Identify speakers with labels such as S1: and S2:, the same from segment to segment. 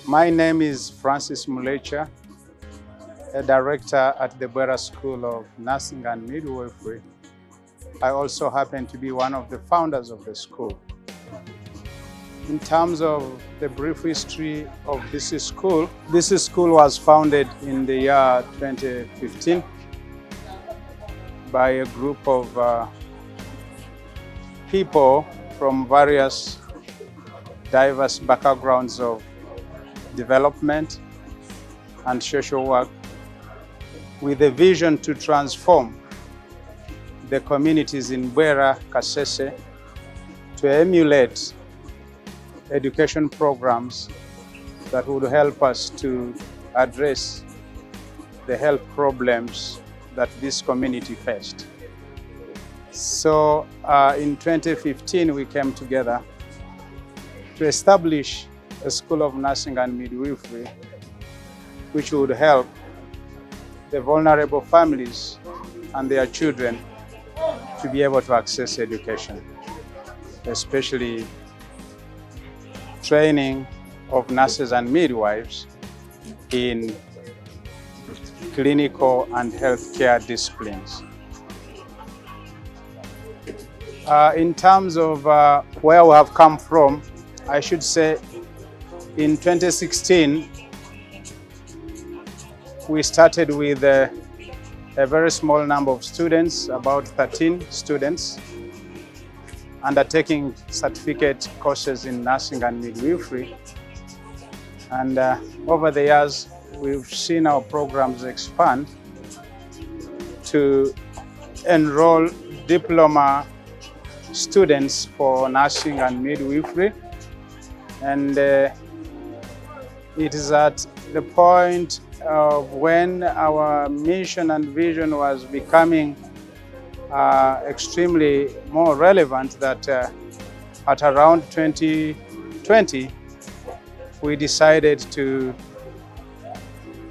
S1: My name is Francis Mulecha, a director at the Bwera School of Nursing and Midwifery. I also happen to be one of the founders of the school. In terms of the brief history of this school was founded in the year 2015 by a group of people from various diverse backgrounds of development and social work, with a vision to transform the communities in Bwera, Kasese, to emulate education programs that would help us to address the health problems that this community faced. So in 2015, we came together to establish a School of Nursing and Midwifery, which would help the vulnerable families and their children to be able to access education, especially training of nurses and midwives in clinical and healthcare disciplines. In terms of where we have come from, I should say in 2016, we started with a very small number of students, about 13 students, undertaking certificate courses in nursing and midwifery. And over the years, we've seen our programs expand to enroll diploma students for nursing and midwifery. And it is at the point of when our mission and vision was becoming extremely more relevant that at around 2020, we decided to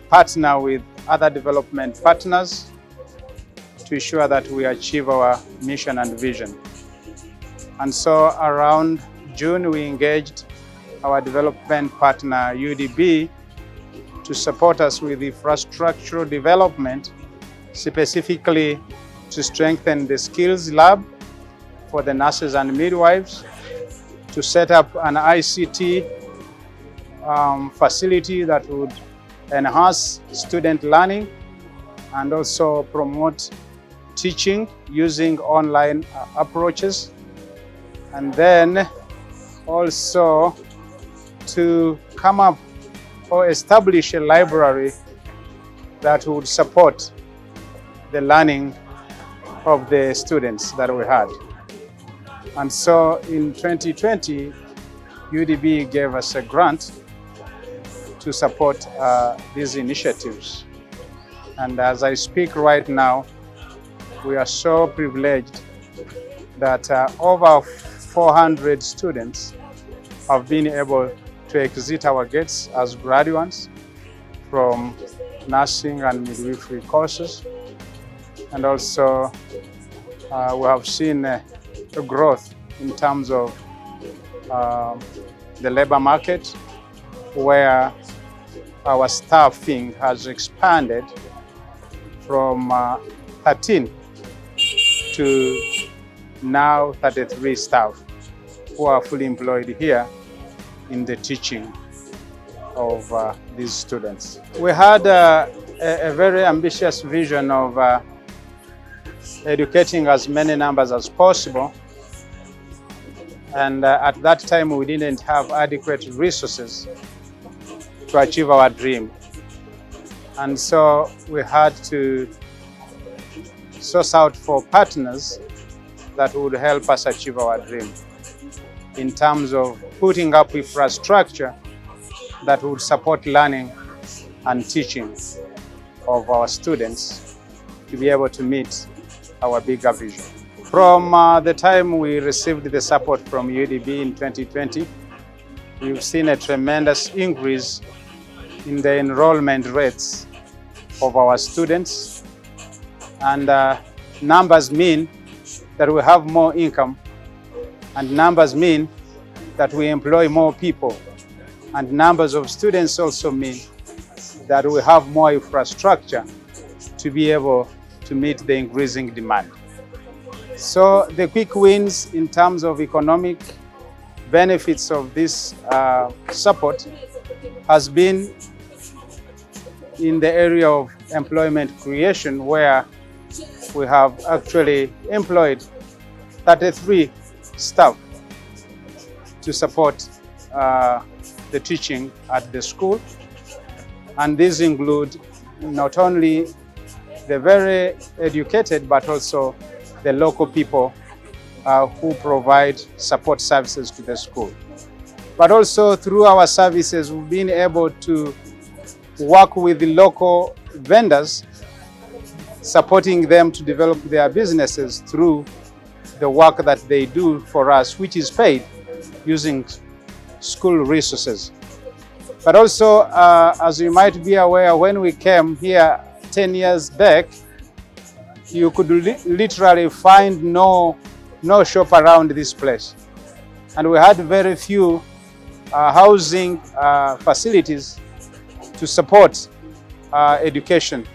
S1: partner with other development partners to ensure that we achieve our mission and vision. And so around June, we engaged our development partner, UDB, to support us with infrastructural development, specifically to strengthen the skills lab for the nurses and midwives, to set up an ICT facility that would enhance student learning and also promote teaching using online approaches, and then also to come up or establish a library that would support the learning of the students that we had. And so in 2020, UDB gave us a grant to support these initiatives. And as I speak right now, we are so privileged that over 400 students have been able to exit our gates as graduates from nursing and midwifery courses. And also we have seen a growth in terms of the labor market, where our staffing has expanded from 13 to now 33 staff who are fully employed here in the teaching of these students. We had a very ambitious vision of educating as many numbers as possible. And at that time, we didn't have adequate resources to achieve our dream. And so we had to source out for partners that would help us achieve our dream in terms of putting up infrastructure that would support learning and teaching of our students to be able to meet our bigger vision. From the time we received the support from UDB in 2020, we've seen a tremendous increase in the enrollment rates of our students. And numbers mean that we have more income, and numbers mean that we employ more people and numbers of students also mean that we have more infrastructure to be able to meet the increasing demand. So the quick wins in terms of economic benefits of this support has been in the area of employment creation, where we have actually employed 33 staff to support the teaching at the school. And these include not only the very educated, but also the local people who provide support services to the school. But also through our services, we've been able to work with the local vendors, supporting them to develop their businesses through the work that they do for us, which is paid using school resources. But also, as you might be aware, when we came here 10 years back, you could literally find no shop around this place. And we had very few housing facilities to support education.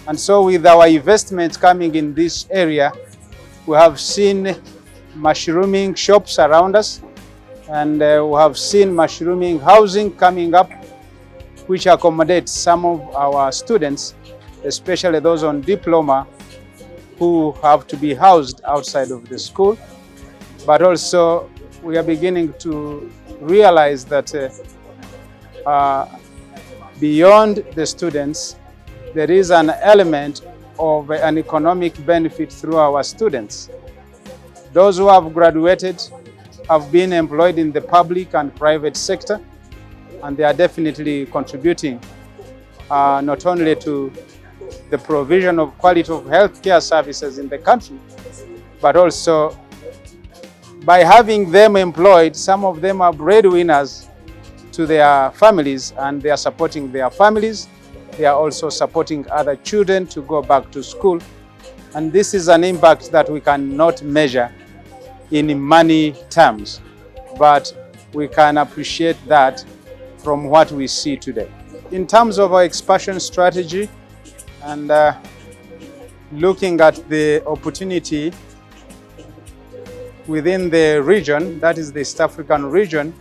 S1: And so with our investment coming in this area, we have seen mushrooming shops around us, and we have seen mushrooming housing coming up, which accommodates some of our students, especially those on diploma, who have to be housed outside of the school. But also we are beginning to realize that beyond the students, there is an element of an economic benefit through our students. Those who have graduated have been employed in the public and private sector, and they are definitely contributing not only to the provision of quality of healthcare services in the country, but also by having them employed, some of them are breadwinners to their families, and they are supporting their families. They are also supporting other children to go back to school. And this is an impact that we cannot measure in money terms, but we can appreciate that from what we see today. In terms of our expansion strategy and looking at the opportunity within the region, that is the East African region,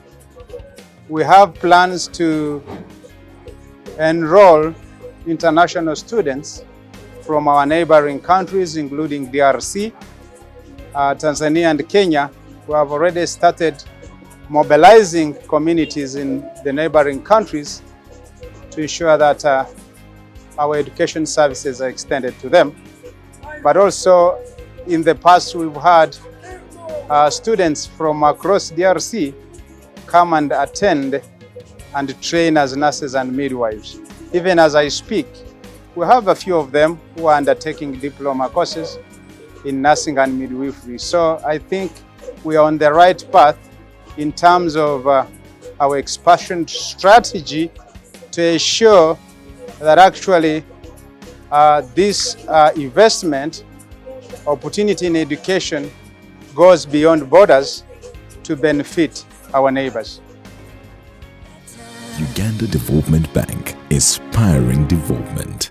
S1: we have plans to enroll international students from our neighboring countries, including DRC, Tanzania, and Kenya, who have already started mobilizing communities in the neighboring countries to ensure that our education services are extended to them. But also, in the past, we've had students from across DRC come and attend and train as nurses and midwives. Even as I speak, we have a few of them who are undertaking diploma courses in nursing and midwifery. So I think we are on the right path in terms of our expansion strategy to ensure that actually this investment opportunity in education goes beyond borders to benefit our neighbors.
S2: Uganda Development Bank, inspiring development.